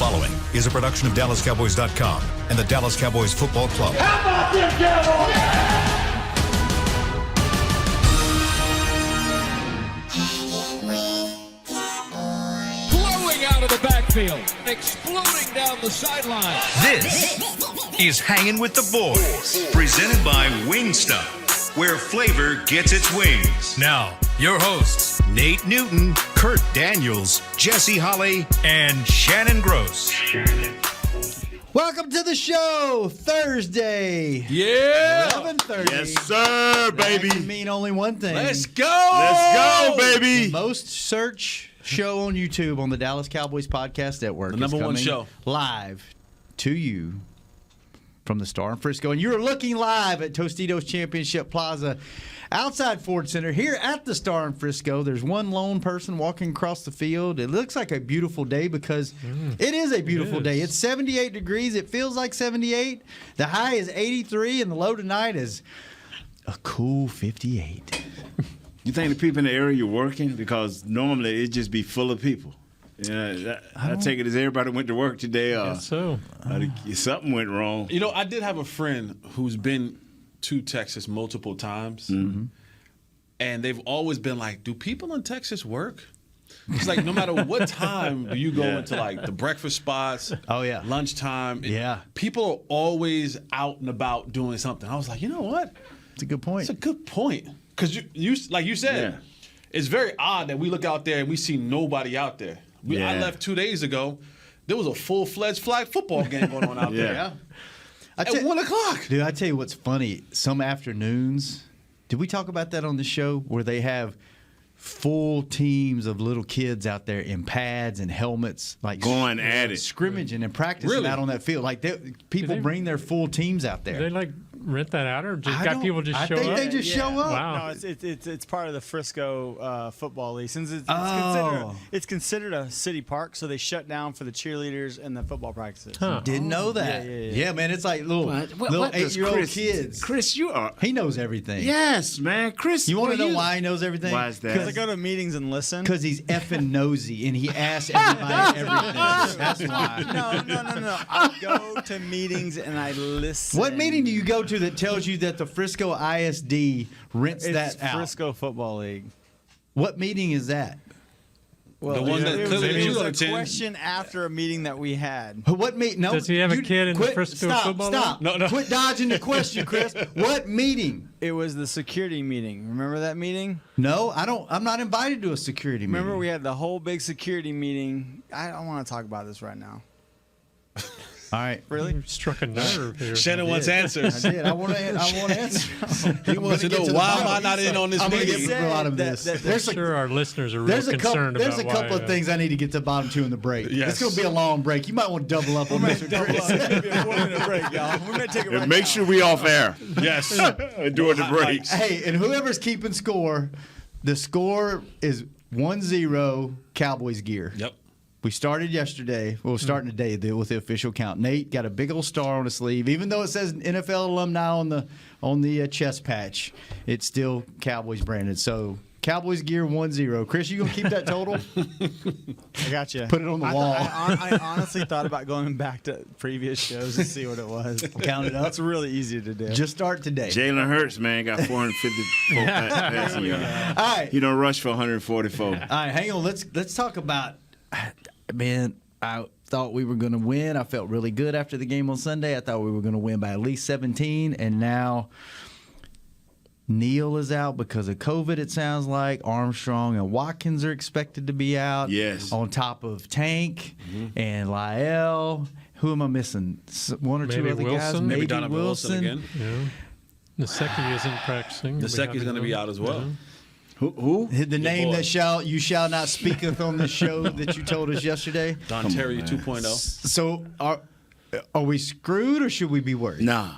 following is a production of DallasCowboys.com and the Dallas Cowboys Football Club. How about them Cowboys? Blowing out of the backfield, exploding down the sideline. This is Hangin' with the Boys, presented by Wingstop, where flavor gets its wings. Now, your hosts, Nate Newton, Kurt Daniels, Jesse Holley, and Shannon Gross. Welcome to the show, Thursday. Yeah. 11:30. Yes, sir, baby. That can mean only one thing. Let's go. Let's go, baby. The most search show on YouTube on the Dallas Cowboys Podcast Network. The number is one coming show. Live to you from the Star in Frisco. And you're looking live at Tostitos Championship Plaza outside Ford Center. Here at the Star in Frisco, there's one lone person walking across the field. It looks like a beautiful day because it is a beautiful day. It's 78 degrees. It feels like 78. The high is 83, and the low tonight is a cool 58. You think the people in the area you're working? Because normally it'd just be full of people. Yeah, I take it as everybody went to work today. So Something went wrong. You know, I did have a friend who's been to Texas multiple times, and they've always been like, do people in Texas work? It's like no matter what time do you go into like the breakfast spots, lunchtime, people are always out and about doing something. I was like, you know what? It's a good point. It's a good point. Because you like you said, it's very odd that we look out there and we see nobody out there. I left 2 days ago. There was a full-fledged flag football game going on out there. At 1 o'clock. Dude, I tell you what's funny. Some afternoons, did we talk about that on the show, where they have full teams of little kids out there in pads and helmets, like going at it, scrimmaging and practicing out on that field? Like people bring their full teams out there. Do they like rent that out, or just got people just show up? I think they just show up. Wow. No, it's part of the Frisco football league. Since it's considered a city park, so they shut down for the cheerleaders and the football practices. Didn't know that. Yeah, man, it's like little 8-year-old kids. Chris, you are. He knows everything. Yes, man, Chris. You want to know why he knows everything? Why is that? Because I go to meetings and listen. Because he's effing nosy and he asks everybody everything. That's why. No. I go to meetings and I listen. What meeting do you go to that tells you that the Frisco ISD rents that out? Frisco Football League. What meeting is that? Well, the one that clearly you was a question after a meeting that we had. What meeting? No. Does he have a kid in the Frisco football league? Stop. No. Quit dodging the question, Chris. What meeting? It was the security meeting. Remember that meeting? No, I don't. I'm not invited to a security meeting. Remember we had the whole big security meeting. I don't want to talk about this right now. All right. Really? You struck a nerve here. Shannon wants answers. I did. I want to answer. He wants to know why am I not in on this I'm meeting? going to get to the bottom of this. I'm sure our listeners are real concerned There's about a couple of things I need to get to the bottom to in the break. Yes. It's going to be a long break. You might want to double up on Mr. Chris. It's going to be a 4-minute break, y'all. We're going to take it right now. Make sure we off air. Yes. During the breaks. Hey, and whoever's keeping score, the score is 1-0 Cowboys gear. Yep. We started yesterday. Well, we're starting today with the official count. Nate got a big old star on his sleeve, even though it says NFL alumni on the chest patch. It's still Cowboys branded. So Cowboys gear 1-0. Chris, you gonna keep that total? I got you. Put it on the wall. I honestly thought about going back to previous shows to see what it was. Count it up. It's really easy to do. Just start today. Jalen Hurts, man, got 454 passing yards. All right. You don't rush for 144. All right, hang on. Let's talk about. Man, I thought we were going to win. I felt really good after the game on Sunday. I thought we were going to win by at least 17, and now Neal is out because of COVID, it sounds like. Armstrong and Watkins are expected to be out. Yes. On top of Tank and Lyle. Who am I missing? One or two other guys? Maybe Donovan Wilson again. Yeah. Naseki isn't practicing. Naseki's going to be out as well. Yeah. Who? The name that you shall not speaketh on the show that you told us yesterday? Don Terry 2.0. So are we screwed or should we be worried? No,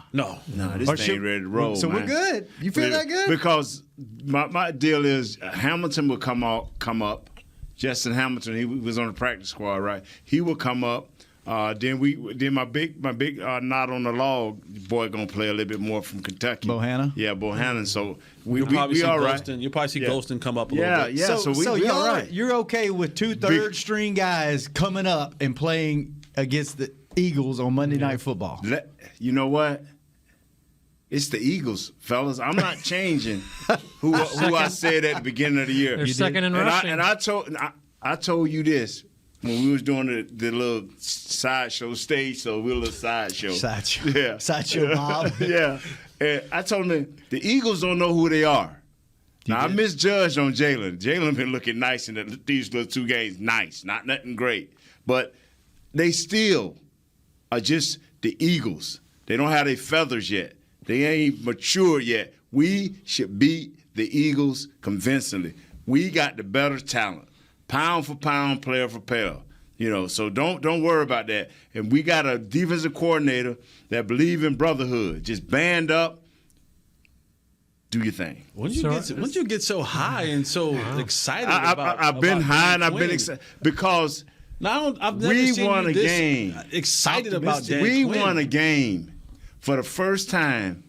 this thing ready to roll. So man. we're good. You feel that good? Because my deal is Hamilton will come up. Justin Hamilton, he was on the practice squad, right? He will come up. Then my big knot on the log boy gonna play a little bit more from Kentucky. Bohanna? Yeah, Bohanna. So we see all right. Golston. You'll probably see Golston come up a little bit. Yeah, so we all right. You're okay with two third string guys coming up and playing against the Eagles on Monday Night Football. You know what? It's the Eagles, fellas. I'm not changing who I said at the beginning of the year. They're second in rushing. And I told you this when we was doing the little sideshow stage, so we're a little sideshow. Sideshow. Yeah. Sideshow mob. Yeah. And I told them the Eagles don't know who they are. Now, I misjudged on Jalen. Jalen been looking nice in these little 2 games. Nice, not nothing great. But they still are just the Eagles. They don't have their feathers yet. They ain't mature yet. We should beat the Eagles convincingly. We got the better talent, pound for pound, player for player. So don't worry about that. And we got a defensive coordinator that believe in brotherhood. Just band up, do your thing. When did you get so high and so excited about? I've been high and I've been excited because I've never we seen won you a this game. Excited about Dan We Quinn. won a game for the first time.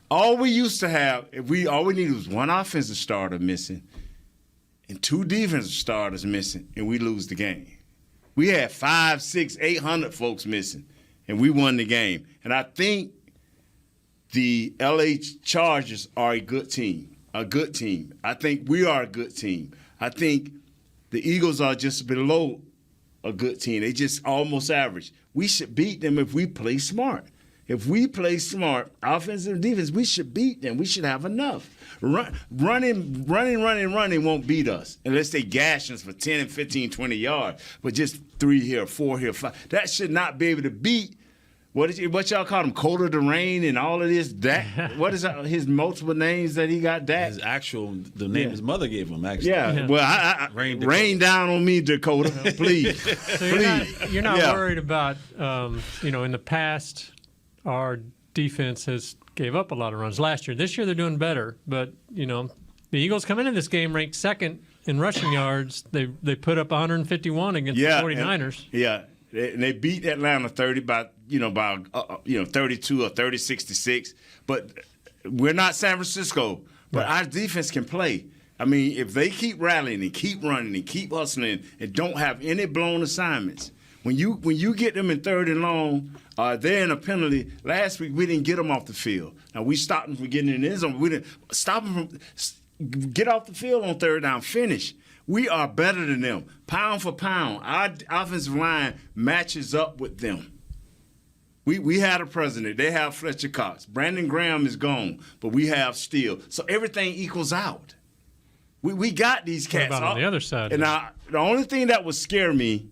All we used to have, all we needed was one offensive starter missing and 2 defensive starters missing, and we lose the game. We had 500, 600, 800 folks missing, and we won the game. And I think the LA Chargers are a good team. I think we are a good team. I think the Eagles are just below a good team. They just almost average. We should beat them if we play smart. If we play smart, offense and defense, we should beat them. We should have enough. Running won't beat us unless they gash us for 10 and 15, 20 yards. But just 3 here, 4 here, 5. That should not be able to beat. What y'all call him? Coda the Rain and all of this. What is his multiple names that he got? Dak? The name his mother gave him, actually. Yeah. Well, I rain down on me, Dakota, please. So you're not worried about, in the past, our defense has gave up a lot of runs last year. This year they're doing better, but the Eagles come into this game ranked second in rushing yards. They put up 151 against the 49ers. And they beat Atlanta 30 by 32 or 30-66. But we're not San Francisco. But our defense can play. I mean, if they keep rallying and keep running and keep hustling and don't have any blown assignments, when you get them in 3rd and long, they're in a penalty. Last week we didn't get them off the field. Now we stopped them from getting in the end zone. We didn't stop them from get off the field on 3rd down. Finish. We are better than them, pound for pound. Our offensive line matches up with them. We had a president. They have Fletcher Cox. Brandon Graham is gone, but we have Steele. So everything equals out. We got these cats. What about on the other side? And the only thing that would scare me,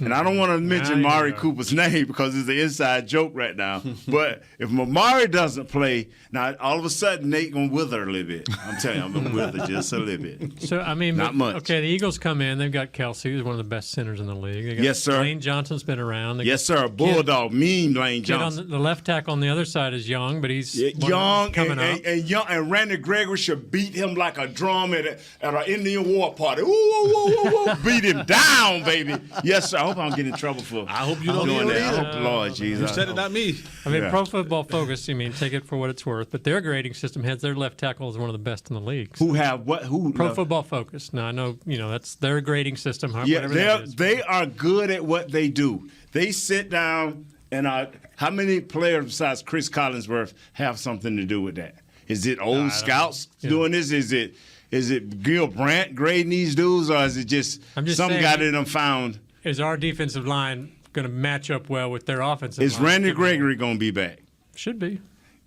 and I don't want to mention Mari Cooper's name because it's an inside joke right now, but if Mamari doesn't play, now all of a sudden Nate going to wither a little bit. I'm telling you, I'm going to wither just a little bit. So, I mean, not much. Okay, the Eagles come in. They've got Kelsey, who's one of the best centers in the league. They got Yes, sir. Lane Johnson's been around. Yes, sir. Bulldog, mean Lane Johnson. The left tackle on the other side is Young, but he's young coming up. And Randy Gregory should beat him like a drum at an Indian war party. Ooh, ooh, ooh, ooh, beat him down, baby. Yes, sir. I hope I don't get in trouble for I hope you don't doing do that. I either. hope, Lord Jesus. You said it, not me. I mean, Pro Football Focus, take it for what it's worth, but their grading system has their left tackle as one of the best in the league. Who have what? Who? Pro Football Focus. Now, I know, that's their grading system, Yeah, whatever that is. they are good at what they do. They sit down and how many players besides Chris Collinsworth have something to do with that? Is it old scouts doing this? Is it Gil Brandt grading these dudes, or is it just some guy that them found? Is our defensive line going to match up well with their offensive line? Is Randy Gregory going to be back? Should be.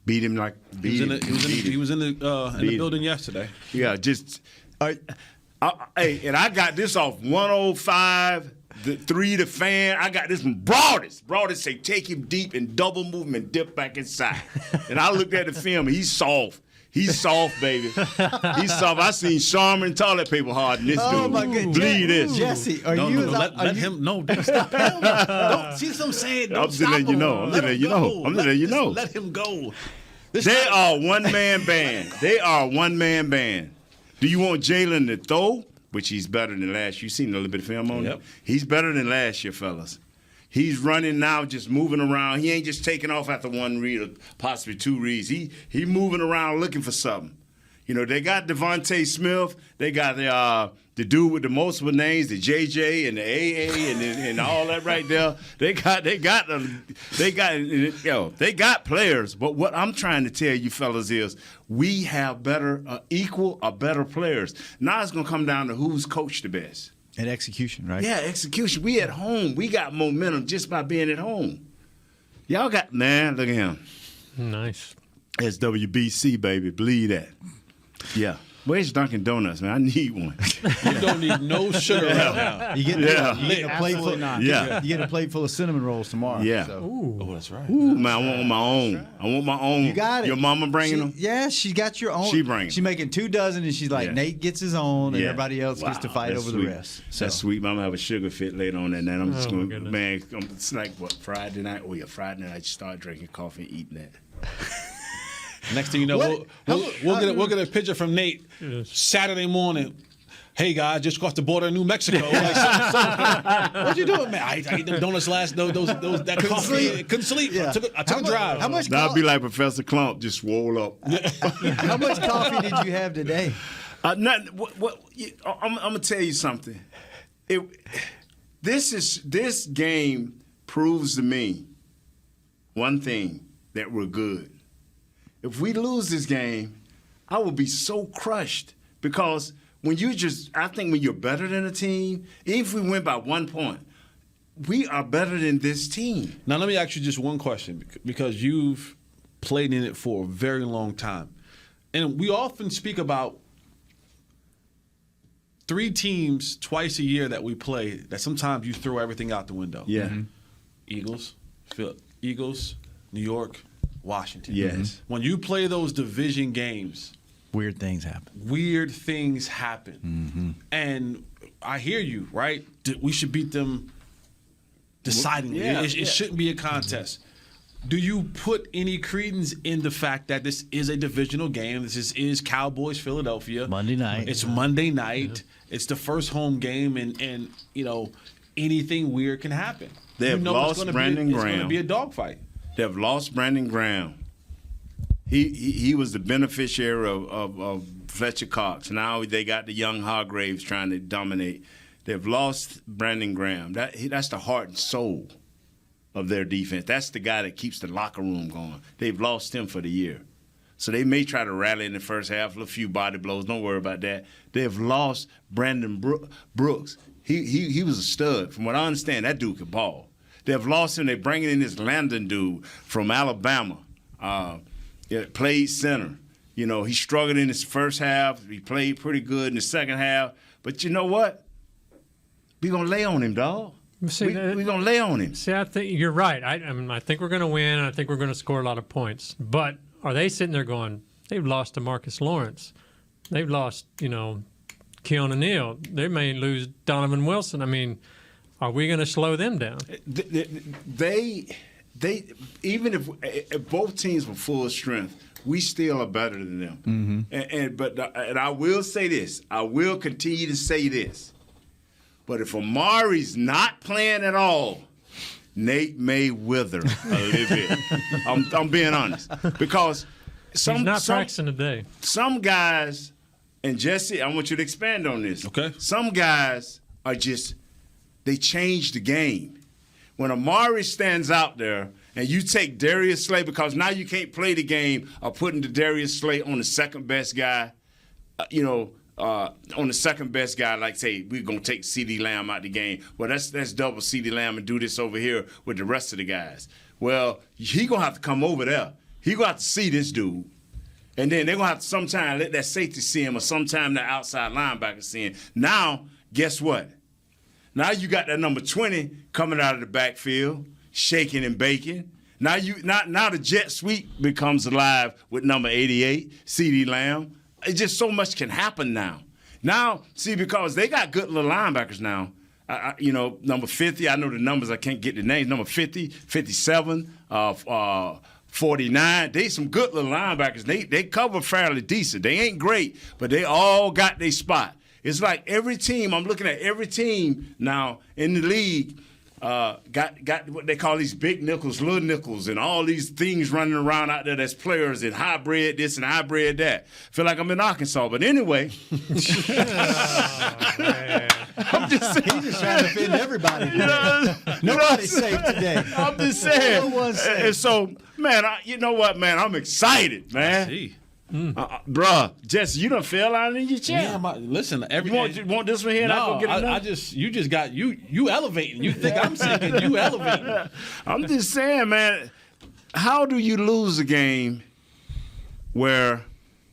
Beat him like He was in the building yesterday. Yeah, just hey, and I got this off 105. The 3 the fan. I got this from Broadus. Broadus say take him deep and double move him and dip back inside. And I looked at the film. He's soft. He's soft, baby. He's soft. I seen Sharman toilet paper hard in this dude. Oh my God, Bleed this. Jesse, Let him know. Don't stop him. Don't see what I'm saying. Don't stop him. I'm just letting you know. Let him go. They are one-man band. They are a one-man band. Do you want Jalen to throw? Which he's better than last year. You seen a little bit of film on him? He's better than last year, fellas. He's running now, just moving around. He ain't just taking off after 1 read or possibly 2 reads. He moving around looking for something. You know, they got Devontae Smith. They got the dude with the multiple names, the JJ and the AA and all that right there. They got players. But what I'm trying to tell you fellas is we have equal or better players. Now it's gonna come down to who's coached the best. And execution, right? Yeah, execution. We at home. We got momentum just by being at home. Y'all got, man, look at him. Nice. That's WBC, baby. Believe that. Yeah. Where's Dunkin' Donuts, man? I need one. You don't need no sugar right now. You get, you get a plate full. not. Yeah. You get a plate full of cinnamon rolls tomorrow. Yeah. So. Oh, that's right. Ooh, man, I want my own. I want my own. You got it. Your mama bringing them? Yeah, she got your own. She bringing. She's making 2 dozen, and she's like, Yeah. Nate gets his own, and Yeah. everybody else gets to fight That's over sweet. the rest. So. That's sweet. Mama have a sugar fit later on that night. I'm just Oh, my going to, goodness. man, it's like, what, Friday night? Oh, yeah, Friday night, I just start drinking coffee and eating that. Next thing you know, What? we'll get a picture from Nate Saturday morning. Hey guys, just crossed the border of New Mexico. Like, what you doing, man? I ate them donuts last. That coffee. Couldn't sleep. Yeah. I took a drive. How much? That'd be like Professor Clump, just swole up. How much coffee did you have today? I'm gonna tell you something. This game proves to me one thing, that we're good. If we lose this game, I will be so crushed because I think when you're better than a team, even if we win by 1 point, we are better than this team. Now let me ask you just one question because you've played in it for a very long time, and we often speak about 3 teams twice a year that we play that sometimes you throw everything out the window. Yeah. Eagles, New York, Washington. Yes. When you play those division games, Weird things happen. And I hear you, right? We should beat them decidingly. Yeah, it shouldn't be a contest. Do you put any credence in the fact that this is a divisional game? This is Cowboys, Philadelphia. Monday night. It's Monday night. It's the first home game, and you know, anything weird can happen. They have lost Brandon It's going to Graham. be a dogfight. They've lost Brandon Graham. He was the beneficiary of Fletcher Cox. Now they got the young Hargraves trying to dominate. They've lost Brandon Graham. That's the heart and soul of their defense. That's the guy that keeps the locker room going. They've lost him for the year. So they may try to rally in the first half, a few body blows. Don't worry about that. They've lost Brandon Brooks. He was a stud. From what I understand, that dude could ball. They've lost him. They're bringing in this Landon dude from Alabama. Played center. You know, he struggled in his first half. He played pretty good in the second half. But you know what? We're going to lay on him, dog. See, We're going to lay on him. See, I think you're right. I think we're going to win, and I think we're going to score a lot of points. But are they sitting there going, they've lost to Marcus Lawrence. They've lost, Keanu Neal. They may lose Donovan Wilson. I mean, are we going to slow them down? They even if both teams were full strength, we still are better than them. Mm-hmm. But I will say this. I will continue to say this. But if Amari's not playing at all, Nate may wither a little bit. I'm being honest because He's not practicing today. Some guys, and Jesse, I want you to expand on this. Okay. Some guys are they change the game. When Amari stands out there and you take Darius Slay, because now you can't play the game of putting the Darius Slay on the second best guy, on the second best guy, like say we're gonna take CeeDee Lamb out the game. Well, that's double CeeDee Lamb and do this over here with the rest of the guys. Well, he gonna have to come over there. He gonna have to see this dude. And then they're gonna have to sometime let that safety see him, or sometime the outside linebacker see him. Now, guess what? Now you got that number 20 coming out of the backfield, shaking and baking. Now the jet sweep becomes alive with number 88, CeeDee Lamb. It's just so much can happen now. Now, see, because they got good little linebackers now. Number 50, I know the numbers, I can't get the names. Number 50, 57, 49. They some good little linebackers. They cover fairly decent. They ain't great, but they all got their spot. It's like every team, I'm looking at every team now in the league, got what they call these big nickels, little nickels, and all these things running around out there that's players and hybrid this and hybrid that. Feel like I'm in Arkansas, but anyway. I'm just saying. He's just trying to offend everybody. Nobody's safe today. I'm just saying. No one's safe. And so, man, you know what, man? I'm excited, man. See. Bruh, Jesse, you done fell out in your chair. Yeah, listen. You want this one here? And I go get another? You just got you elevating. You think I'm sinking? You elevating. I'm just saying, man. How do you lose a game where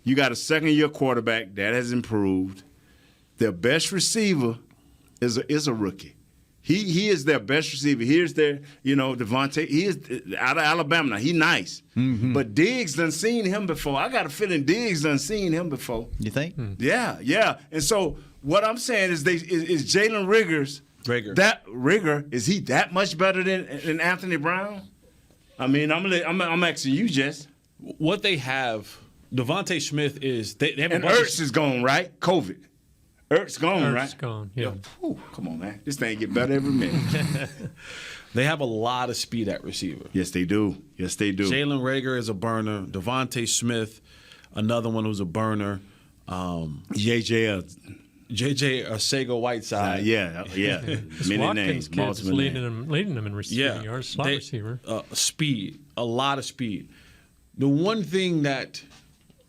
you got a second-year quarterback that has improved? Their best receiver is a rookie. He is their best receiver. Here's their, Devontae. He is out of Alabama now. He nice. Mm-hmm. But Diggs done seen him before. I got a feeling Diggs done seen him before. You think? Yeah. And so what I'm saying is is Jalen Rigger, is he that much better than Anthony Brown? I mean, I'm asking you, Jess. What they have, Devontae Smith is they have and Ertz is gone, right? COVID. Ertz gone, right? Ertz gone, yeah. Whew, come on, man. This thing get better every minute. They have a lot of speed at receiver. Yes, they do. Jalen Reagor is a burner. Devontae Smith, another one who's a burner. JJ Arcega-Whiteside. Yeah. Many Watkins names, kids is multiple leading them in receiving yards, slot receiver. Speed, a lot of speed. The one thing that,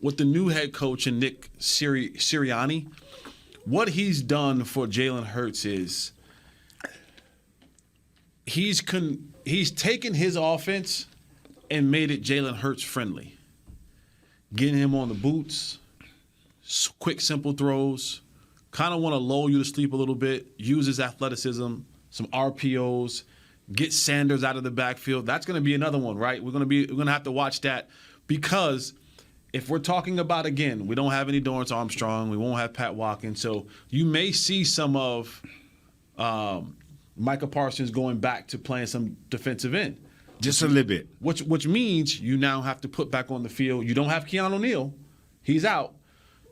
with the new head coach and Nick Sirianni, what he's done for Jalen Hurts is he's taken his offense and made it Jalen Hurts friendly. Getting him on the boots, quick, simple throws, kind of want to lull you to sleep a little bit, use his athleticism, some RPOs, get Sanders out of the backfield. That's going to be another one, right? We're going to have to watch that because if we're talking about, again, we don't have any Dorrance Armstrong, we won't have Pat Watkins, so you may see some of Micah Parsons going back to playing some defensive end. Just a little bit. Which means you now have to put back on the field. You don't have Keanu O'Neal. He's out.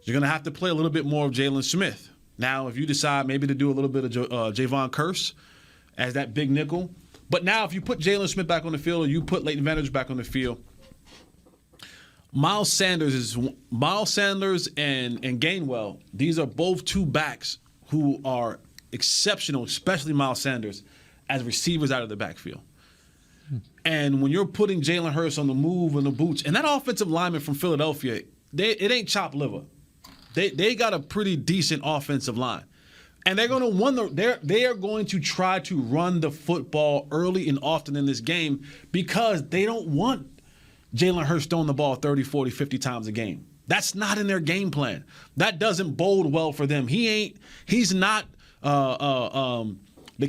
You're going to have to play a little bit more of Jalen Smith. Now, if you decide maybe to do a little bit of Javon Curse as that big nickel. But now if you put Jalen Smith back on the field or you put Leighton Vanders back on the field, Miles Sanders and Gainwell, these are both two backs who are exceptional, especially Miles Sanders, as receivers out of the backfield. And when you're putting Jalen Hurts on the move and the boots, and that offensive lineman from Philadelphia, it ain't chopped liver. They got a pretty decent offensive line. And they're going to they are going to try to run the football early and often in this game because they don't want Jalen Hurts throwing the ball 30, 40, 50 times a game. That's not in their game plan. That doesn't bode well for them. He's not the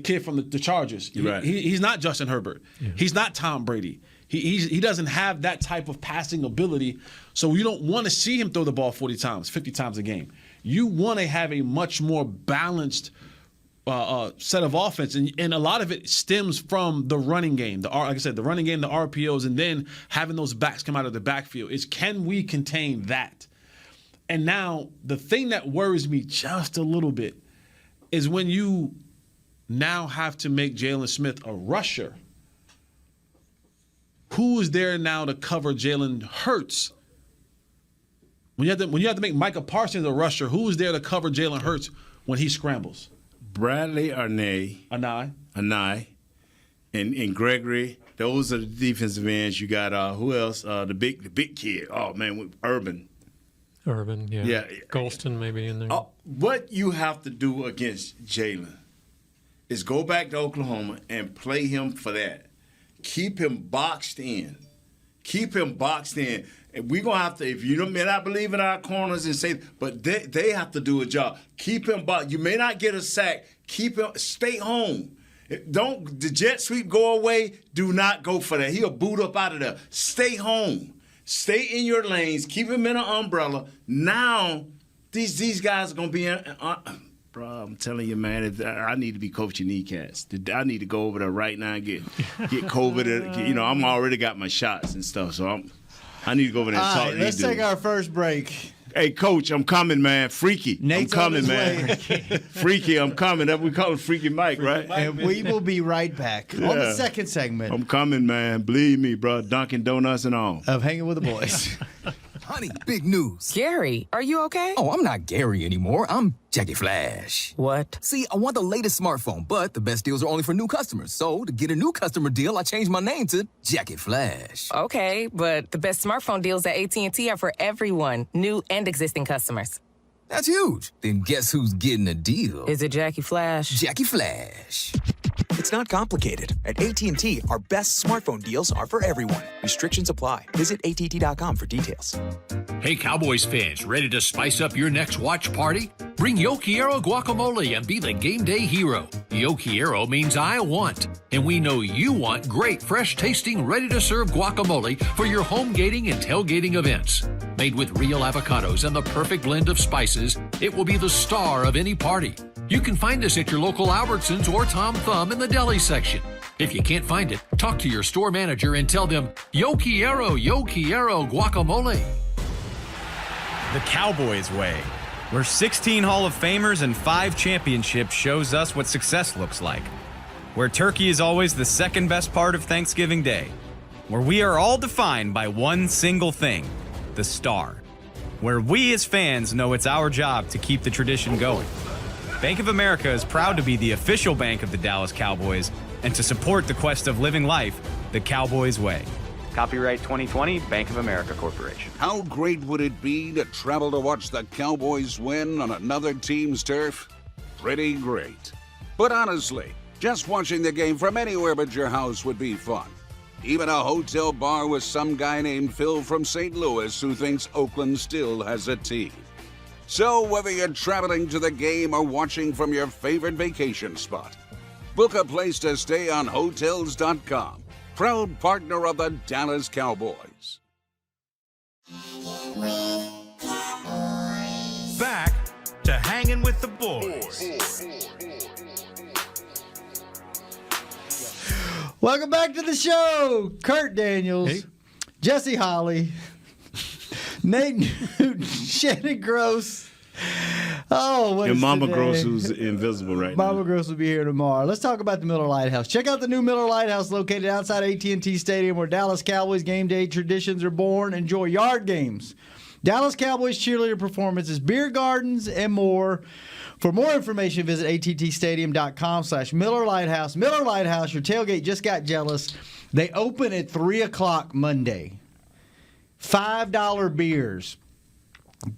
kid from the Chargers. Right. He's not Justin Herbert. Yeah. He's not Tom Brady. He doesn't have that type of passing ability, so you don't want to see him throw the ball 40 times, 50 times a game. You want to have a much more balanced set of offense, and a lot of it stems from the running game. Like I said, the running game, the RPOs, and then having those backs come out of the backfield. Can we contain that? And now the thing that worries me just a little bit is when you now have to make Jalen Smith a rusher. Who is there now to cover Jalen Hurts? When you have to make Micah Parsons a rusher, who is there to cover Jalen Hurts when he scrambles? Bradley Anai, and Gregory. Those are the defensive ends. You got who else? The big kid. Oh man, Urban, yeah. Golston maybe in there. What you have to do against Jalen is go back to Oklahoma and play him for that. Keep him boxed in. And we're going to have to, if you may not believe in our corners and say, but they have to do a job. Keep him boxed. You may not get a sack. Keep him, stay home. Don't the jet sweep go away. Do not go for that. He'll boot up out of there. Stay home. Stay in your lanes. Keep him in an umbrella. Now, these guys are going to be in. Bro, I'm telling you, man, I need to be coaching kneecaps. I need to go over there right now and get COVID. I'm already got my shots and stuff, so I need to go over there and talk. Let's take our first break. Hey, Coach, I'm coming, man. Freaky. Nate's I'm coming, on his man. way. Freaky, I'm coming. We call him Freaky Mike, right? And we will be right back on the Yeah. second segment I'm coming, man. Believe me, bro. Dunkin' Donuts and all. of Hanging with the Boys. Honey, big news. Gary, are you okay? Oh, I'm not Gary anymore. I'm Jackie Flash. What? See, I want the latest smartphone, but the best deals are only for new customers. So, to get a new customer deal, I changed my name to Jackie Flash. Okay, but the best smartphone deals at AT&T are for everyone, new and existing customers. That's huge. Then guess who's getting a deal? Is it Jackie Flash? Jackie Flash. It's not complicated. At AT&T, our best smartphone deals are for everyone. Restrictions apply. Visit att.com for details. Hey, Cowboys fans, ready to spice up your next watch party? Bring Yo Quiero guacamole and be the game day hero. Yo Quiero means I want, and we know you want great, fresh-tasting, ready-to-serve guacamole for your home gating and tailgating events. Made with real avocados and the perfect blend of spices, it will be the star of any party. You can find us at your local Albertsons or Tom Thumb in the deli section. If you can't find it, talk to your store manager and tell them, Yo Quiero guacamole. The Cowboys way, where 16 Hall of Famers and 5 championships shows us what success looks like. Where turkey is always the second best part of Thanksgiving Day. Where we are all defined by one single thing, the star. Where we as fans know it's our job to keep the tradition going. Bank of America is proud to be the official bank of the Dallas Cowboys and to support the quest of living life the Cowboys way. Copyright 2020, Bank of America Corporation. How great would it be to travel to watch the Cowboys win on another team's turf? Pretty great. But honestly, just watching the game from anywhere but your house would be fun. Even a hotel bar with some guy named Phil from St. Louis who thinks Oakland still has a team. So whether you're traveling to the game or watching from your favorite vacation spot, book a place to stay on Hotels.com. Proud partner of the Dallas Cowboys. Back to Hanging with the Boys. Welcome back to the show. Kurt Daniels, Jesse Holly, Nate Newton, Shannon Gross. Oh, what And is Mama today? Gross, who's invisible right now. Mama Gross will be here tomorrow. Let's talk about the Miller Lighthouse. Check out the new Miller Lighthouse located outside AT&T Stadium where Dallas Cowboys game day traditions are born. Enjoy yard games, Dallas Cowboys cheerleader performances, beer gardens, and more. For more information, visit attstadium.com/Miller Lighthouse. Miller Lighthouse, your tailgate just got jealous. They open at 3 o'clock Monday. $5 beers.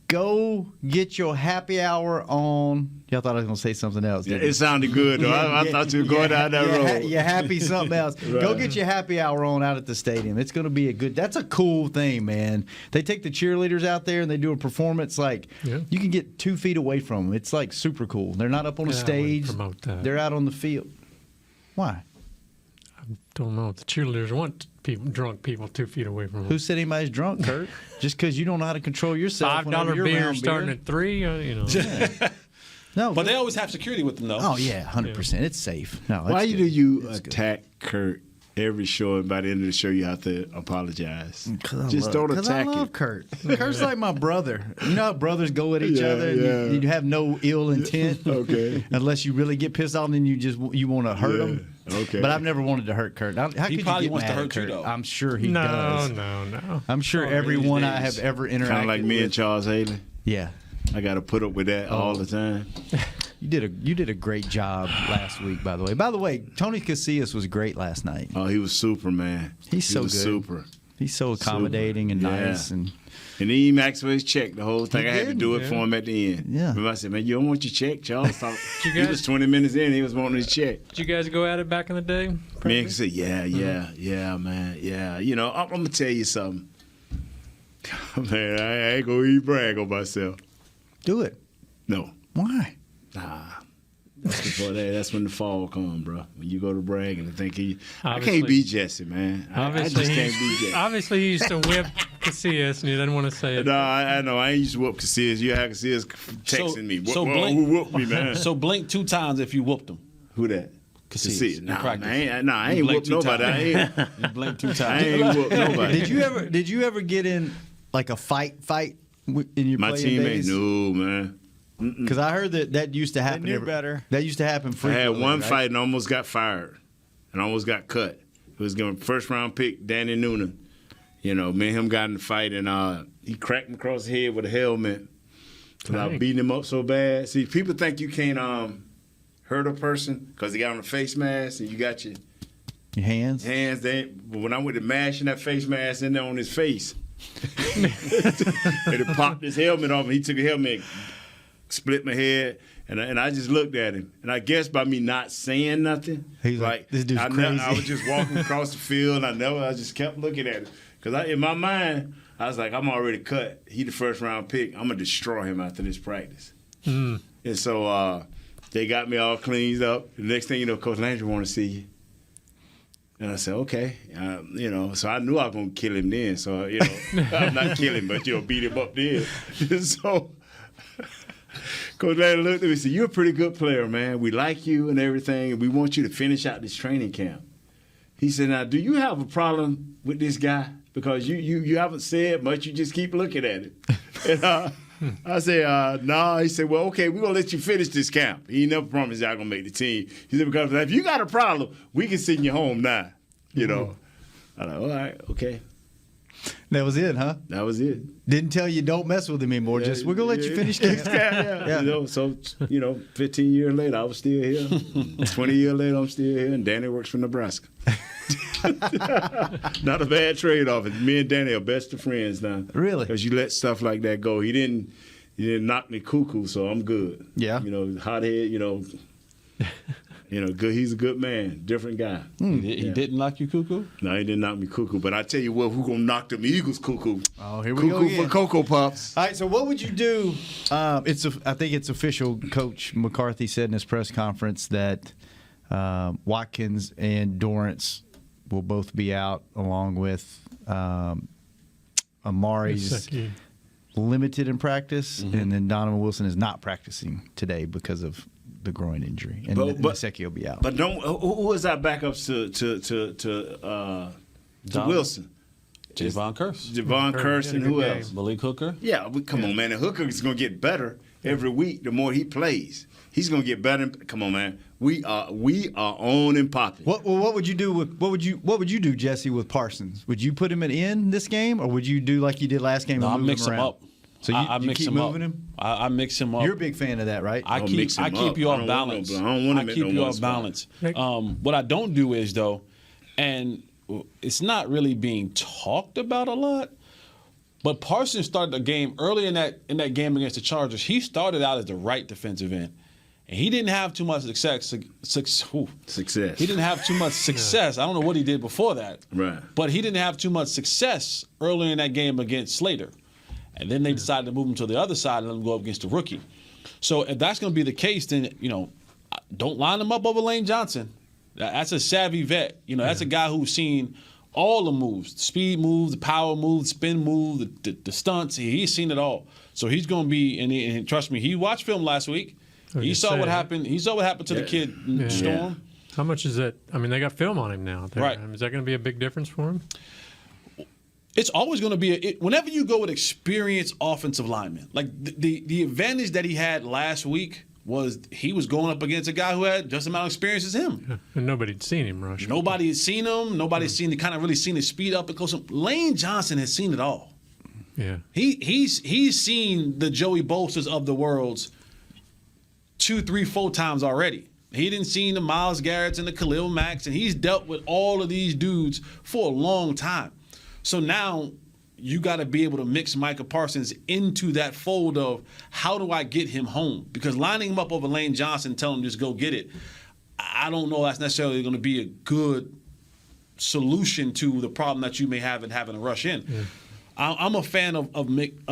Go get your happy hour on. Y'all thought I was going to say something else. Yeah, it sounded good, though. I thought you were going down that road. You're happy something else. Right. Go get your happy hour on out at the stadium. It's going to be that's a cool thing, man. They take the cheerleaders out there and they do a performance like you can get 2 feet away from them. It's like super cool. They're not up on a stage. Promote that. They're out on the field. Why? Don't know if the cheerleaders want drunk people 2 feet away from them. Who said anybody's drunk, Kurt? Just because you don't know how to control yourself. $5 you're beer around starting at 3, you know. No, but they always have security with them, though. Oh yeah, 100%. It's safe. No, Why it's do good. you attack Kurt every show, and by the end of the show you have to apologize? Just don't attack I love him. Kurt. Kurt's like my brother. You know how brothers go at each other and you have no ill intent. Okay. Unless you really get pissed off and you want to hurt him. Okay. But I've never wanted to hurt Kurt. How could probably you get wants to mad at hurt you, Kurt? though. I'm sure he does. No. I'm sure Oh, everyone these I days. have ever interacted Kind of like me with. and Charles Haley. Yeah. I got to put up with that all the time. You did a great job last week, by the way. By the way, Tony Casillas was great last night. Oh, he was super, man. He's so he was good. Super. He's so accommodating and nice and he maxed his check the whole thing. He I had to did, do it yeah. for him at the end. Yeah. Remember I said, man, you don't want your check, Charles? You He guys- was 20 minutes in. He was wanting his check. Did you guys go at it back in the day? Me and said, yeah, man, yeah. You know, I'm going to tell you something. Man, I ain't going to even brag on myself. do it. No. Why? Nah. That's before that. That's when the fall come, bro. When you go to brag and think I Obviously- can't beat Jesse, man. I just can't beat Jesse. Obviously, he used to whip Casillas, and he didn't want to say it. No, I know. I ain't used to whoop Casillas. You had Casillas texting me. Who whooped me, man? So blink 2 times if you whooped them. Who that? Casillas. Nah, practice. man, I ain't whooped nobody. You blink 2 times. I ain't whooped nobody. Did you ever get in like a fight in your my playing teammates? days? No, man. Because I heard that used to happen. They knew better. That used to happen I frequently. had one right? fight and almost got fired and almost got cut. It was going first round pick, Danny Noonan. You know, me and him got in the fight, and he cracked me across the head with a helmet. And I was beating him up so bad. See, people think you can't hurt a person because they got on a face mask and you got your hands. But when I went to mashing that face mask in there on his face, and it popped his helmet off, and he took a helmet, split my head. And I just looked at him, and I guess by me not saying nothing, he's like, "This dude's crazy." I was just walking across the field, and I just kept looking at him because in my mind I was like, I'm already cut. He the first round pick. I'm gonna destroy him after this practice. And so they got me all cleaned up. The next thing you know, Coach Landry want to see you, and I said, okay, you know. So I knew I was gonna kill him then. So you know, I'm not killing, but beat him up then. So. Coach Larry looked at me and said, "You're a pretty good player, man. We like you and everything, and we want you to finish out this training camp." He said, "Now, do you have a problem with this guy? Because you haven't said much. You just keep looking at him." And I said, "No." He said, "Well, okay, we're going to let you finish this camp." He never promised y'all going to make the team. He said, "Because if you got a problem, we can send you home now." You know. I like, all right, okay. That was it, huh? That was it. Didn't tell you don't mess with him anymore. Just we're gonna let you finish camp. Yeah. You know, so 15 years later, I was still here. 20 years later, I'm still here, and Danny works for Nebraska. Not a bad trade-off. Me and Danny are best of friends now. Really? Because you let stuff like that go. He didn't knock me cuckoo, so I'm good. Yeah. You know, hothead. Good. He's a good man, different guy. He didn't knock you cuckoo? No, he didn't knock me cuckoo. But I tell you what, who's gonna knock them Eagles cuckoo? Oh, here we go again. Cuckoo for Cocoa Puffs. All right, so what would you do? I think it's official. Coach McCarthy said in his press conference that Watkins and Dorrance will both be out, along with Amari's limited in practice, and then Donovan Wilson is not practicing today because of the groin injury, and Nsekhe will be out. But who is our backups to Wilson? Javon Curse. Javon Curse and who else? Malik Hooker. Yeah, come on, man. And Hooker is going to get better every week the more he plays. He's going to get better. Come on, man. We are on and popping. What would you do what would you do, Jesse, with Parsons? Would you put him in this game, or would you do like you did last game? No, and I mix him up. So I mix keep him moving up. him? I mix him up. You're a big fan of that, right? I keep you off balance. I don't want him I keep you off balance. What I don't do is, though, and it's not really being talked about a lot, but Parsons started the game early in that game against the Chargers. He started out as the right defensive end, and he didn't have too much success. He didn't have too much success. I don't know what he did before that. Right. But he didn't have too much success early in that game against Slater. And then they decided to move him to the other side and let him go up against the rookie. So if that's going to be the case, then, don't line him up over Lane Johnson. That's a savvy vet. That's a guy who's seen all the moves, the speed move, the power move, the spin move, the stunts. He's seen it all. So he's going to be, and trust me, he watched film last week. He saw what happened. He saw what happened to the kid in Storm. How much is that? I mean, they got film on him now. Right. Is that going to be a big difference for him? It's always going to be whenever you go with experienced offensive linemen. Like the advantage that he had last week was he was going up against a guy who had just as amount of experience as him. Yeah. And nobody had seen him rush. Nobody had seen him. Nobody had really seen his speed up and close. Lane Johnson has seen it all. Yeah. He's seen the Joey Bosa's of the worlds 2, 3, 4 times already. He didn't see the Myles Garrett's and the Khalil Macks, and he's dealt with all of these dudes for a long time. So now you got to be able to mix Micah Parsons into that fold of how do I get him home? Because lining him up over Lane Johnson, telling him just go get it, I don't know that's necessarily going to be a good solution to the problem that you may have in having to rush in. Yeah. I'm a fan of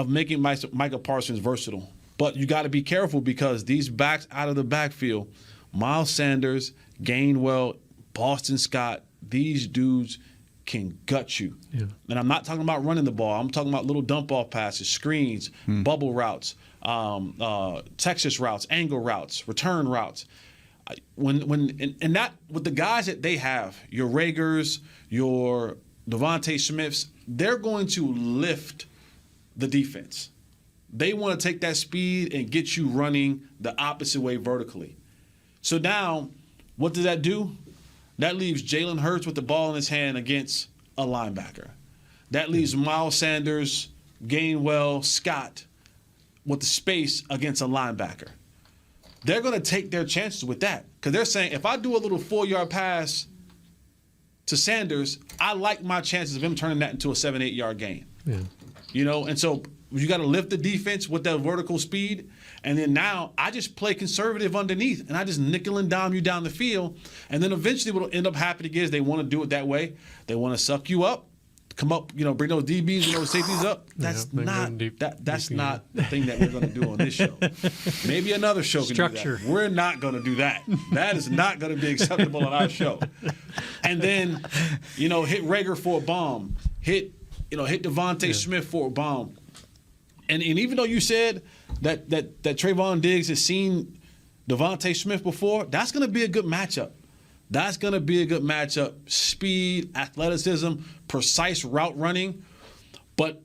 making Micah Parsons versatile. But you got to be careful because these backs out of the backfield, Miles Sanders, Gainwell, Boston Scott, these dudes can gut you. Yeah. And I'm not talking about running the ball. I'm talking about little dump-off passes, screens, bubble routes, Texas routes, angle routes, return routes. And that with the guys that they have, your Ragers, your Devontae Smiths, they're going to lift the defense. They want to take that speed and get you running the opposite way vertically. So now, what does that do? That leaves Jalen Hurts with the ball in his hand against a linebacker. That leaves Miles Sanders, Gainwell, Scott with the space against a linebacker. They're going to take their chances with that because they're saying, if I do a little 4-yard pass to Sanders, I like my chances of him turning that into a 7-8 gain. Yeah. You know, and so you got to lift the defense with that vertical speed. And then now I just play conservative underneath, and I just nickel and dime you down the field. And then eventually what will end up happening is they want to do it that way. They want to suck you up, come up, you know, bring those DBs and those safeties up. That's not the thing that we're going to do on this show. Maybe another show can do that. We're not going to do that. That is not going to be acceptable on our show. And then, you know, hit Rager for a bomb. Hit Devontae Smith for a bomb. And even though you said that Trayvon Diggs has seen Devontae Smith before, that's going to be a good matchup. That's going to be a good matchup. Speed, athleticism, precise route running. But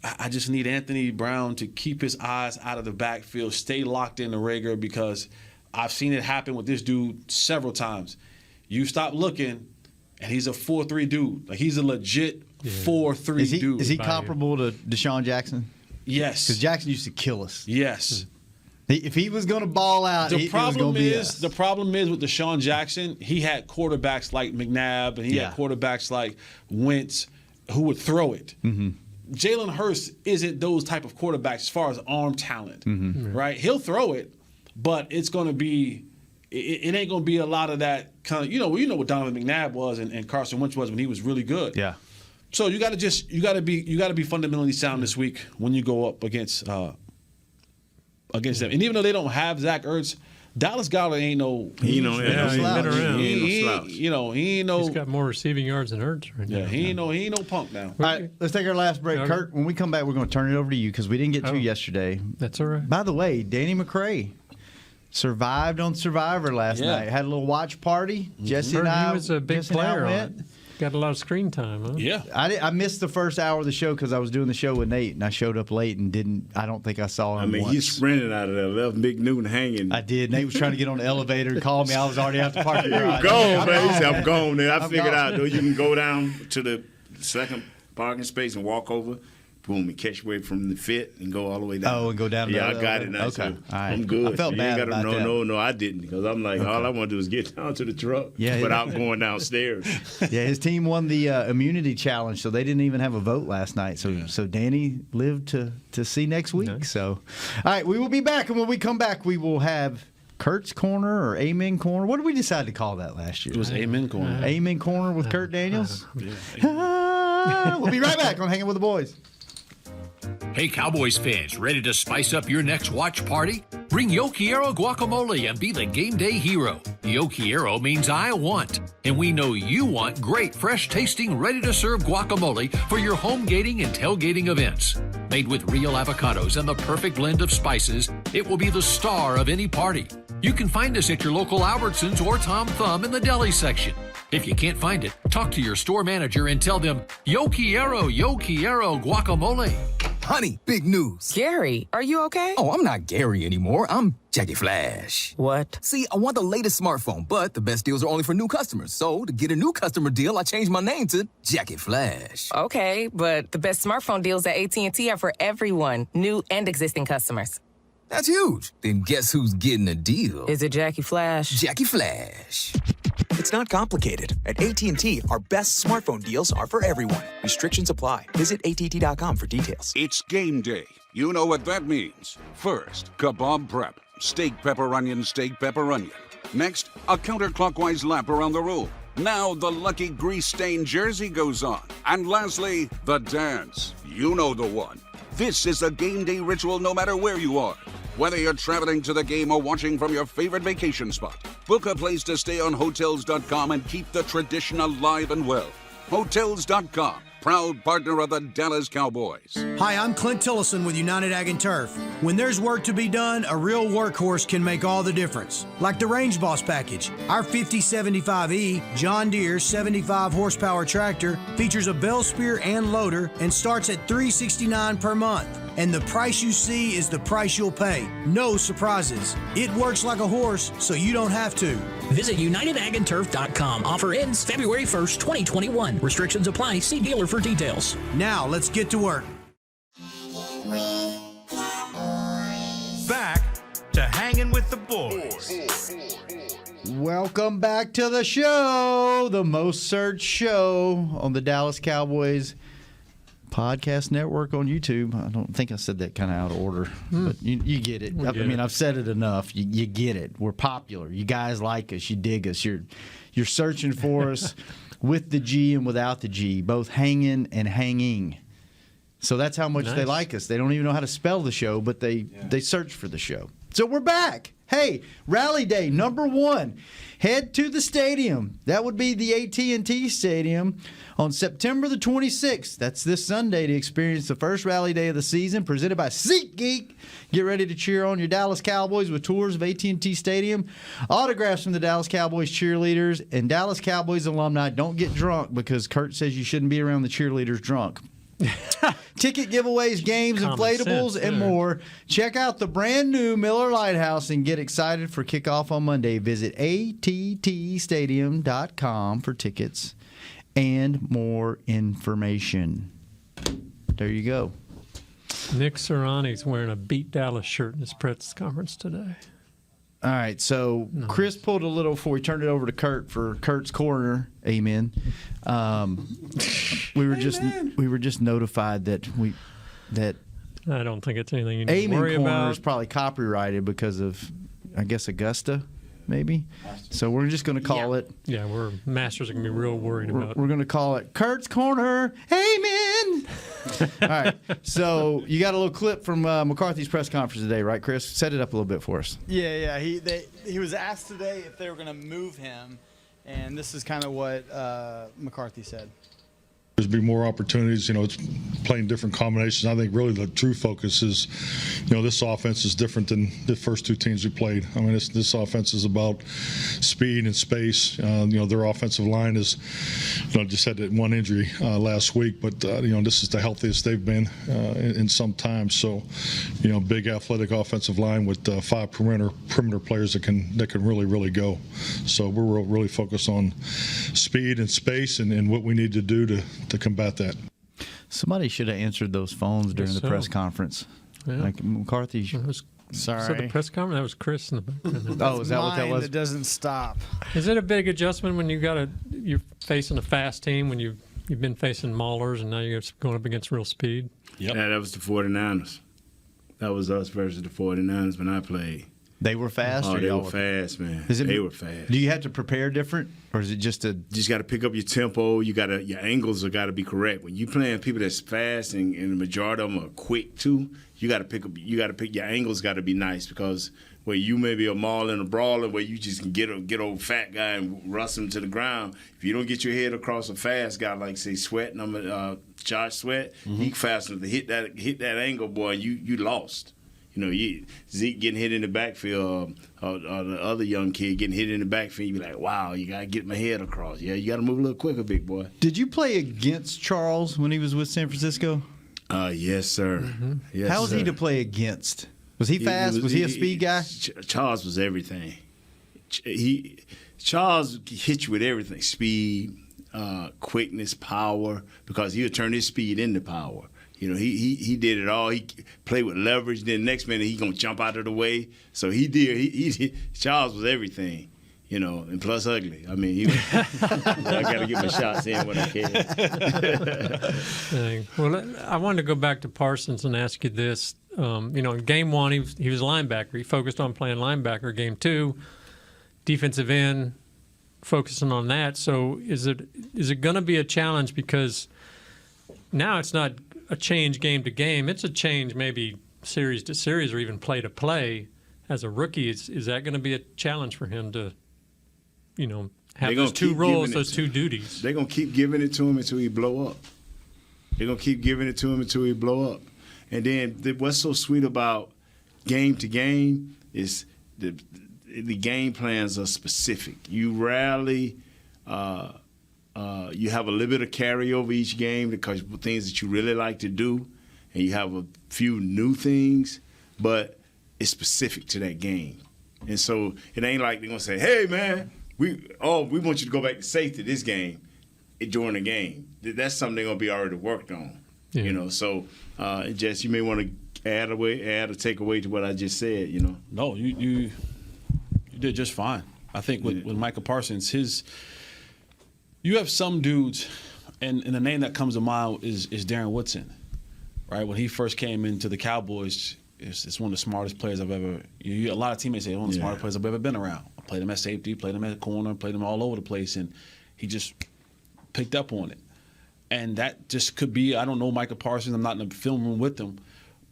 I just need Anthony Brown to keep his eyes out of the backfield, stay locked into Rager, because I've seen it happen with this dude several times. You stop looking, and he's a 4-3 dude. Like, he's a legit 4-3 dude. Is he comparable to Deshaun Jackson? Yes. Because Jackson used to kill us. Yes. If he was going to ball out, the problem is the problem is with Deshaun Jackson, he had quarterbacks like McNabb and he had quarterbacks like Wentz who would throw it. Mm-hmm. Jalen Hurts isn't those type of quarterbacks as far as arm talent, right? He'll throw it, but it's going to be it ain't going to be a lot of that kind of, you know what Donovan McNabb was and Carson Wentz was when he was really good. Yeah. So you got to be fundamentally sound this week when you go up against them. And even though they don't have Zach Ertz, Dallas Goedert ain't no slouch. He's got more receiving yards than Ertz right now. Yeah, he ain't no punk now. All right, let's take our last break. Kurt, when we come back, we're going to turn it over to you because we didn't get to yesterday. That's all right. By the way, Danny McCray survived on Survivor last night. Had a little watch party. Jesse and I. He was a big player on it. Got a lot of screen time, huh? Yeah. I missed the first hour of the show because I was doing the show with Nate, and I showed up late and I don't think I saw him once. He sprinted out of there, left Big Newton hanging. I did. Nate was trying to get on the elevator, called me. I was already out the parking garage. Gone, man. He said, I'm gone. I figured out, though, you can go down to the second parking space and walk over. Boom, and catch away from the fit and go all the way down. Oh, and go down. Yeah, I got it now. Okay, so all right. I'm good. I felt bad about that. No, I didn't, because I'm like, all I want to do is get down to the truck without going downstairs. Yeah, his team won the immunity challenge, so they didn't even have a vote last night. So Danny lived to see next week. Nice. So, all right, we will be back, and when we come back, we will have Kurt's Corner or Amen Corner. What did we decide to call that last year? It was Amen Corner. Amen Corner with Kurt Daniels. We'll be right back on Hanging with the Boys. Hey, Cowboys fans, ready to spice up your next watch party? Bring Yo Quiero guacamole and be the game day hero. Yo Quiero means I want, and we know you want great, fresh-tasting, ready-to-serve guacamole for your home gating and tailgating events. Made with real avocados and the perfect blend of spices, it will be the star of any party. You can find us at your local Albertsons or Tom Thumb in the deli section. If you can't find it, talk to your store manager and tell them, Yo Quiero guacamole. Honey, big news. Gary, are you okay? Oh, I'm not Gary anymore. I'm Jackie Flash. What? See, I want the latest smartphone, but the best deals are only for new customers. So to get a new customer deal, I changed my name to Jackie Flash. Okay, but the best smartphone deals at AT&T are for everyone, new and existing customers. That's huge. Then guess who's getting a deal? Is it Jackie Flash? Jackie Flash. It's not complicated. At AT&T, our best smartphone deals are for everyone. Restrictions apply. Visit att.com for details. It's game day. You know what that means. First, kebab prep. Steak, pepper, onion, steak, pepper, onion. Next, a counterclockwise lap around the room. Now the lucky grease-stained jersey goes on. And lastly, the dance. You know the one. This is a game day ritual no matter where you are. Whether you're traveling to the game or watching from your favorite vacation spot, book a place to stay on Hotels.com and keep the tradition alive and well. Hotels.com, proud partner of the Dallas Cowboys. Hi, I'm Clint Tillison with United Ag and Turf. When there's work to be done, a real workhorse can make all the difference. Like the Range Boss package. Our 5075E John Deere 75 horsepower tractor features a bell spear and loader and starts at $369 per month. And the price you see is the price you'll pay. No surprises. It works like a horse, so you don't have to. Visit UnitedAgAndTurf.com. Offer ends February 1st, 2021. Restrictions apply. See dealer for details. Now, let's get to work. Back to Hanging with the Boys. Welcome back to the show, the most searched show on the Dallas Cowboys podcast network on YouTube. I don't think I said that kind of out of order, but you get it. I mean, I've said it enough. You get it. We're popular. You guys like us. You dig us. You're searching for us with the G and without the G, both hanging and hanging. So that's how much they like us. They don't even know how to spell the show, but they search for the show. So we're back. Hey, Rally Day number 1. Head to the stadium. That would be the AT&T Stadium on September the 26th. That's this Sunday to experience the first Rally Day of the season, presented by SeatGeek. Get ready to cheer on your Dallas Cowboys with tours of AT&T Stadium, autographs from the Dallas Cowboys cheerleaders, and Dallas Cowboys alumni. Don't get drunk because Kurt says you shouldn't be around the cheerleaders drunk. Ticket giveaways, games, inflatables, and more. Check out the brand new Miller Lighthouse and get excited for kickoff on Monday. Visit attstadium.com for tickets and more information. There you go. Nick Sirianni's wearing a Beat Dallas shirt in his press conference today. All right, so Chris pulled a little before we turned it over to Kurt for Kurt's Corner. Amen. We were just notified that I don't think it's anything you need to worry Corner about. is probably copyrighted because of, I guess, Augusta, maybe. So we're just going to call it. Yeah, Masters are going to be real worried about. We're going to call it Kurt's Corner. Amen. All right. So you got a little clip from McCarthy's press conference today, right, Chris? Set it up a little bit for us. Yeah. He was asked today if they were going to move him, and this is kind of what McCarthy said. There's be more opportunities, it's playing different combinations. I think really the true focus is, this offense is different than the first two teams we played. I mean, this offense is about speed and space. Their offensive line is, just had that one injury last week, but, this is the healthiest they've been in some time. So, big athletic offensive line with 5 perimeter players that can really, really go. So we're really focused on speed and space and what we need to do to combat that. Somebody should have answered those phones during the press conference. Yeah. Like McCarthy. Sorry. So the press conference, that was Chris in the background. Oh, is that what that was? It doesn't stop. Is it a big adjustment when you're facing a fast team, when you've been facing maulers and now you're going up against real speed? Yep. Yeah, that was the 49ers. That was us versus the 49ers when I played. They were fast? Oh, or they y'all were fast, man. They were fast. Do you have to prepare different, or is it just a? Just got to pick up your tempo. Your angles have got to be correct. When you playing people that's fast and the majority of them are quick too, you got to pick your angles. Got to be nice because where you may be a mauler and a brawler, where you just can get old fat guy and rush him to the ground. If you don't get your head across a fast guy like say Sweat, Josh Sweat, he fast enough to hit that angle, boy, and you lost. Zeke getting hit in the backfield, or the other young kid getting hit in the backfield, you be like, wow, you got to get my head across. Yeah, you got to move a little quicker, big boy. Did you play against Charles when he was with San Francisco? Yes, sir. Mm-hmm. Yes, how was he to play against? Was he fast? Was he a speed guy? Charles was everything. Charles hit you with everything, speed, quickness, power, because he would turn his speed into power. He did it all. He played with leverage. Then next minute he gonna jump out of the way. So he did. Charles was everything, and plus ugly. I mean, I gotta get my shots in when I can. Well, I wanted to go back to Parsons and ask you this. In game 1 he was a linebacker. He focused on playing linebacker. Game 2, defensive end, focusing on that. So is it going to be a challenge because now it's not a change game to game. It's a change maybe series to series or even play to play. As a rookie, is that going to be a challenge for him to, have those two roles, those two duties? They're going to keep giving it to him until he blow up. They're going to keep giving it to him until he blow up. And then what's so sweet about game to game is the game plans are specific. You rarely you have a little bit of carryover each game because things that you really like to do, and you have a few new things, but it's specific to that game. And so it ain't like they're going to say, hey, man, we want you to go back to safety this game during the game. That's something they're going to be already worked on. Yeah. You know, so Jess, you may want to add or take away to what I just said, you know. No, you did just fine. I think with Micah Parsons, you have some dudes, and the name that comes to mind is Darren Woodson, right? When he first came into the Cowboys, it's one of the smartest players I've ever. A lot of teammates say one of the smartest players I've ever been around. I played him at safety, played him at corner, played him all over the place, and he just picked up on it. And that just could be, I don't know Micah Parsons, I'm not in the film room with him,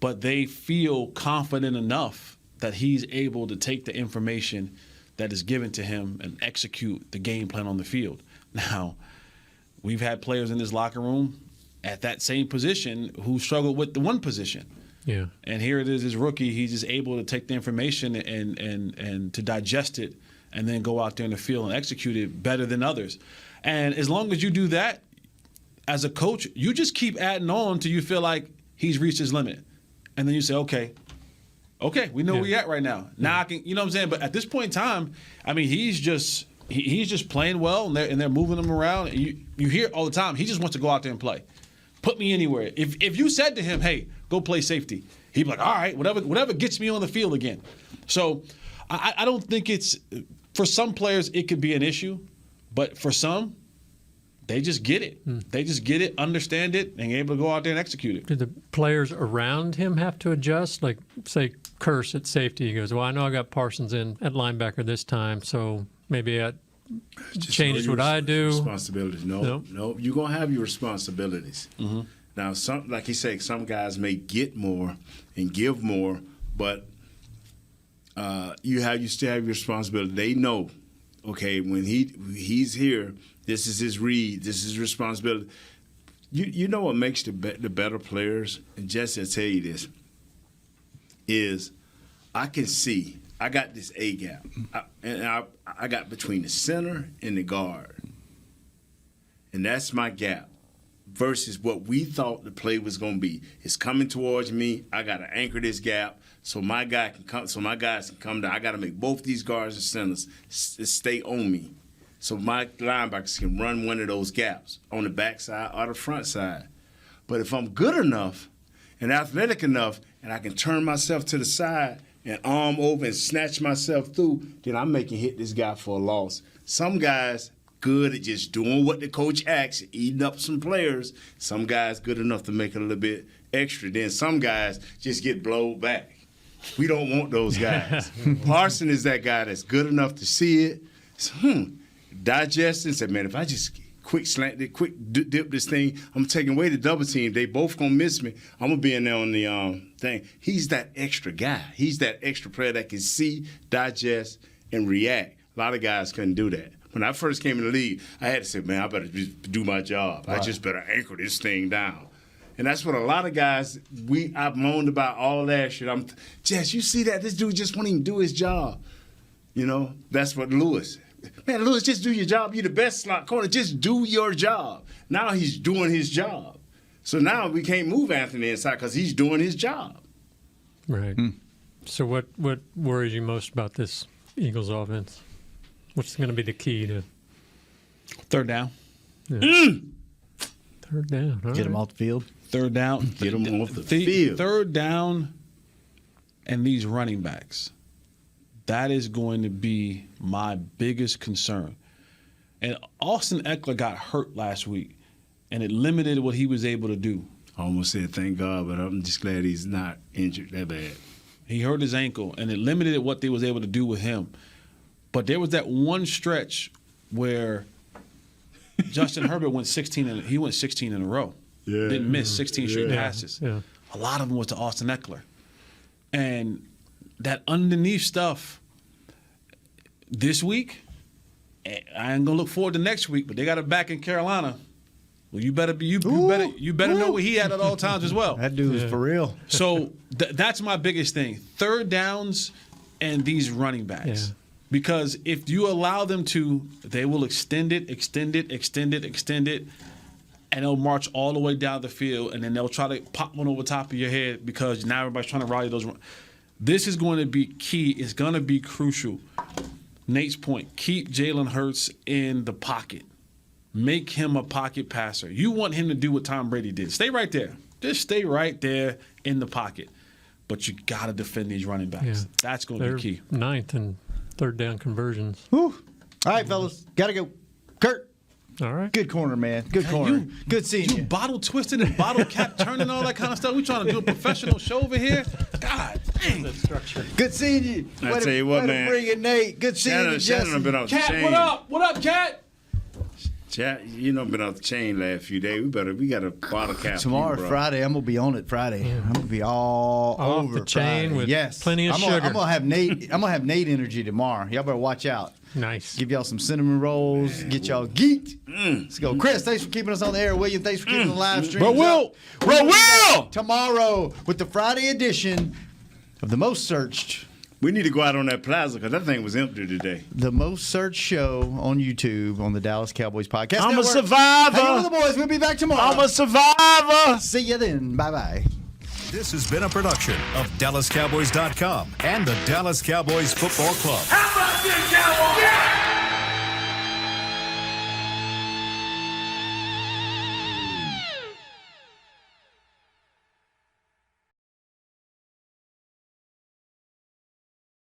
but they feel confident enough that he's able to take the information that is given to him and execute the game plan on the field. Now, we've had players in this locker room at that same position who struggled with the one position. Yeah. And here it is, his rookie, he's just able to take the information and to digest it and then go out there in the field and execute it better than others. And as long as you do that, as a coach, you just keep adding on till you feel like he's reached his limit. And then you say, okay, we know where you're at right now. Now I can, you know what I'm saying? But at this point in time, I mean, he's just playing well, and they're moving him around. And you hear all the time, he just wants to go out there and play. Put me anywhere. If you said to him, hey, go play safety, he'd be like, all right, whatever gets me on the field again. So I don't think it's, for some players, it could be an issue. But for some, they just get it. They just get it, understand it, and able to go out there and execute it. Do the players around him have to adjust? Like, say, Curse at safety, he goes, well, I know I got Parsons in at linebacker this time, so maybe that changes what I do. Responsibilities. No. You're going to have your responsibilities. Mm-hmm. Now, like he said, some guys may get more and give more, but you still have your responsibility. They know, okay, when he's here, this is his read, this is his responsibility. You know what makes the better players, and Jesse will tell you this, is I can see, I got this A gap, and I got between the center and the guard, and that's my gap versus what we thought the play was going to be. It's coming towards me. I got to anchor this gap so my guys can come down. I got to make both these guards and centers stay on me so my linebackers can run one of those gaps on the backside or the front side. But if I'm good enough and athletic enough and I can turn myself to the side and arm over and snatch myself through, then I'm making hit this guy for a loss. Some guys good at just doing what the coach asks, eating up some players. Some guys good enough to make it a little bit extra. Then some guys just get blowed back. We don't want those guys. Parsons is that guy that's good enough to see it, digest it, and say, man, if I just quick dip this thing, I'm taking away the double team. They both going to miss me. I'm going to be in there on the thing. He's that extra guy. He's that extra player that can see, digest, and react. A lot of guys couldn't do that. When I first came in the league, I had to say, man, I better just do my job. Right. I just better anchor this thing down. And that's what a lot of guys, I've moaned about all that shit. Jess, you see that? This dude just won't even do his job. You know, that's what Lewis. Man, Lewis, just do your job. You're the best slot corner. Just do your job. Now he's doing his job. So now we can't move Anthony inside because he's doing his job. Right. So what worries you most about this Eagles offense? What's going to be the key to third down? Yeah. Third down. Get him off the field. Third down. Get him off the field. Third down and these running backs. That is going to be my biggest concern. And Austin Eckler got hurt last week, and it limited what he was able to do. I almost said thank God, but I'm just glad he's not injured that bad. He hurt his ankle, and it limited what they was able to do with him. But there was that one stretch where Justin Herbert went 16 in a row. Yeah. Didn't miss 16 straight Yeah. passes. Yeah. A lot of them was to Austin Eckler. And that underneath stuff this week, I ain't gonna look forward to next week, but they got it back in Carolina. Well, you better know where he at all times as well. That dude is for real. So that's my biggest thing. Third downs and these running backs. Yeah. Because if you allow them to, they will extend it. and they'll march all the way down the field, and then they'll try to pop one over top of your head because now everybody's trying to rally those. This is going to be key. It's going to be crucial. Nate's point, keep Jalen Hurts in the pocket. Make him a pocket passer. You want him to do what Tom Brady did. Stay right there. Just stay right there in the pocket. But you got to defend these running backs. Yeah. That's going to be key. 9th and 3rd down conversions. Whew. All right, fellas. Got to go. Kurt. All right. Good corner, man. Good corner. Good seeing you. You bottle twisting and bottle cap turning and all that kind of stuff. We trying to do a professional show over here. God dang. Good seeing you. I tell you what, man. Bring it, Nate. Good seeing you, Justin. Been off the Cat, chain. what up? What up, Cat? Chat, been off the chain last few days. We got a bottle cap. Tomorrow, for you, bro. Friday, I'm gonna be on it. Friday, I'm gonna be all Off over the chain Friday. with yes, plenty of sugar. I'm gonna have Nate. I'm gonna have Nate energy tomorrow. Y'all better watch out. Nice. Give y'all some cinnamon rolls. Get y'all geeked. Let's go, Chris. Thanks for keeping us on the air. William, thanks for keeping the live stream. Bro, Will. Tomorrow with the Friday edition of the most searched. We need to go out on that plaza because that thing was empty today. The most searched show on YouTube on the Dallas Cowboys podcast. I'm Network. a survivor. Hang with the boys. We'll be back tomorrow. I'm a survivor. See you then. Bye-bye. This has been a production of DallasCowboys.com and the Dallas Cowboys Football Club.